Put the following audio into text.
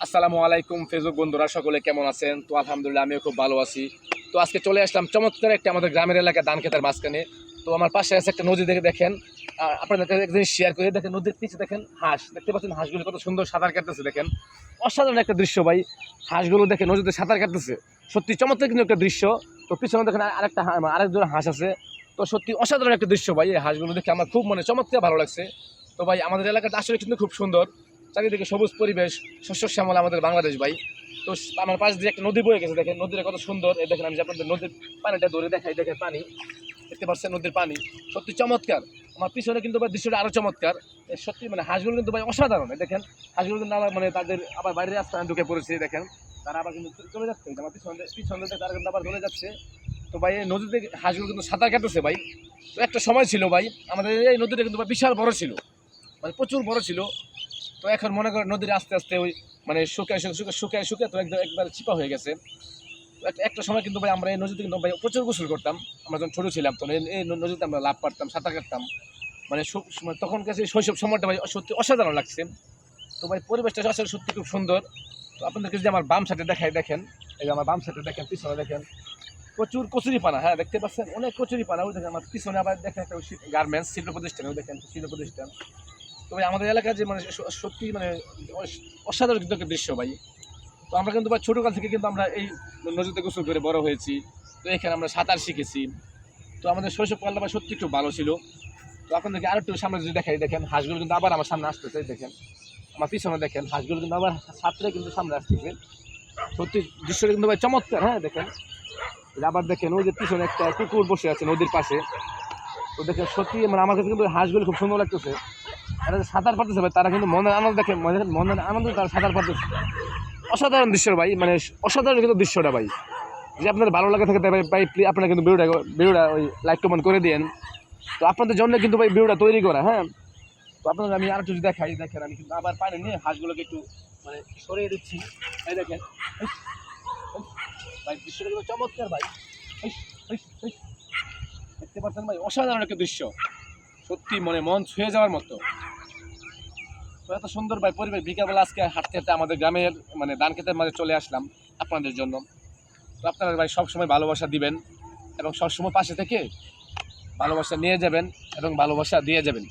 আসসালামু আলাইকুম ফেসবুক বন্ধুরা, সকলে কেমন আছেন? তো আলহামদুলিল্লাহ আমিও খুব ভালো আছি। তো আজকে চলে আসলাম চমৎকার একটা আমাদের গ্রামের এলাকা ধান খেতের মাঝখানে। তো আমার পাশে আছে একটা নদী, দেখে দেখেন আপনাদের এক জিনিস শেয়ার করে দেখেন। নদীর পিছে দেখেন হাঁস, দেখতে পাচ্ছেন হাঁসগুলো কত সুন্দর সাঁতার কাটতেছে, দেখেন অসাধারণ একটা দৃশ্য ভাই। হাঁসগুলো দেখে নদীতে সাঁতার কাটতেছে, সত্যি চমৎকার কিন্তু একটা দৃশ্য। তো পিছনে দেখেন আরেকজন হাঁস আছে। তো সত্যি অসাধারণ একটা দৃশ্য ভাই। এই হাঁসগুলো দেখে আমার খুব চমৎকার ভালো লাগছে। তো ভাই আমাদের এলাকাটা আসলে কিন্তু খুব সুন্দর, চারিদিকে সবুজ পরিবেশ, শস্য শ্যামল আমাদের বাংলাদেশ ভাই। তো আমার পাশ দিয়ে একটা নদী বয়ে গেছে, দেখেন নদীটা কত সুন্দর। এই দেখেন আমি যে আপনাদের নদীর পানিটা ধরে দেখাই, দেখেন পানি দেখতে পাচ্ছেন, নদীর পানি সত্যি চমৎকার। আমার পিছনে কিন্তু ভাই দৃশ্যটা আরো চমৎকার। সত্যি হাঁসগুলো কিন্তু ভাই অসাধারণ। দেখেন হাঁসগুলো কিন্তু আবার তাদের আবার বাইরের রাস্তায় ঢুকে পড়েছে, দেখেন তারা আবার কিন্তু চলে যাচ্ছে। আমার পিছনে তারা কিন্তু আবার চলে যাচ্ছে। তো ভাই এই নদীতে হাঁসগুলো কিন্তু সাঁতার কাটতেছে ভাই। তো একটা সময় ছিল ভাই আমাদের এই নদীটা কিন্তু বিশাল বড় ছিল, প্রচুর বড় ছিল। তো এখন মনে করেন নদীর আস্তে আস্তে ওই শুকায় শুকায় শুকায় শুকায় তো একবার চিপা হয়ে গেছে। একটা সময় কিন্তু ভাই আমরা এই নদীতে কিন্তু ভাই প্রচুর গোসল করতাম। আমরা যখন ছোটো ছিলাম তো এই নদীতে আমরা লাভ পারতাম, সাঁতার কাটতাম। তখন কাছে শৈশব সময়টা ভাই সত্যি অসাধারণ লাগছে। তো ভাই পরিবেশটা আসলে সত্যি খুব সুন্দর। তো আপনাদেরকে যদি আমার বাম সাইডে দেখাই, দেখেন এই যে আমার বাম সাইডে দেখেন, পিছনে দেখেন প্রচুর কচুরি পানা। হ্যাঁ দেখতে পাচ্ছেন অনেক কচুরি পানা। ওই দেখেন আমার পিছনে আবার দেখেন একটা গার্মেন্টস শিল্প প্রতিষ্ঠান, ওই দেখেন শিল্প প্রতিষ্ঠান। তবে আমাদের এলাকায় যে সত্যি অসাধারণ কিন্তু একটা দৃশ্য ভাই। তো আমরা কিন্তু ভাই ছোটোকাল থেকে কিন্তু আমরা এই নদীতে গোসল করে বড় হয়েছি। তো এখানে আমরা সাঁতার শিখেছি। তো আমাদের শৈশবকালটা ভাই সত্যি একটু ভালো ছিল। তো আপনাদেরকে আরো একটু সামনে যদি দেখাই, দেখেন হাঁসগুলো কিন্তু আবার আমার সামনে আসতেছে, দেখেন আমার পিছনে দেখেন হাঁসগুলো কিন্তু আবার সাঁতরে কিন্তু সামনে আসতেছে। সত্যি দৃশ্যটা কিন্তু ভাই চমৎকার। হ্যাঁ দেখেন আবার দেখেন ওই যে পিছনে একটা কুকুর বসে আছে নদীর পাশে। তো দেখেন সত্যি আমার কাছে কিন্তু হাঁসগুলো খুব সুন্দর লাগতেছে। তারা যে সাঁতার পারতেছে ভাই, তারা কিন্তু মনের আনন্দ দেখে, মনের আনন্দ তারা সাঁতার পারতেছে। অসাধারণ দৃশ্য ভাই, অসাধারণ কিন্তু দৃশ্যটা ভাই। যে আপনাদের ভালো লাগে থাকে ভাই ভাই আপনারা কিন্তু ভিডিওটা ওই লাইক কমেন্ট করে দিন। তো আপনাদের জন্য কিন্তু ভাই ভিডিওটা তৈরি করা। হ্যাঁ তো আপনাদের আমি আরেকটু যদি দেখাই, দেখেন আমি কিন্তু আবার পানি নিয়ে হাঁসগুলোকে একটু সরিয়ে দিচ্ছি। এই দেখেন ভাই দৃশ্যটা কিন্তু চমৎকার ভাই। দেখতে পাচ্ছেন ভাই অসাধারণ একটা দৃশ্য, সত্যি মন ছুঁয়ে যাওয়ার মতো। তো এত সুন্দর ভাই পরিবেশ। বিকালবেলা আজকে হাঁটতে হাঁটতে আমাদের গ্রামের ধান ক্ষেতের মাঝে চলে আসলাম আপনাদের জন্য। তো আপনারা ভাই সবসময় ভালোবাসা দিবেন এবং সবসময় পাশে থেকে ভালোবাসা নিয়ে যাবেন এবং ভালোবাসা দিয়ে যাবেন।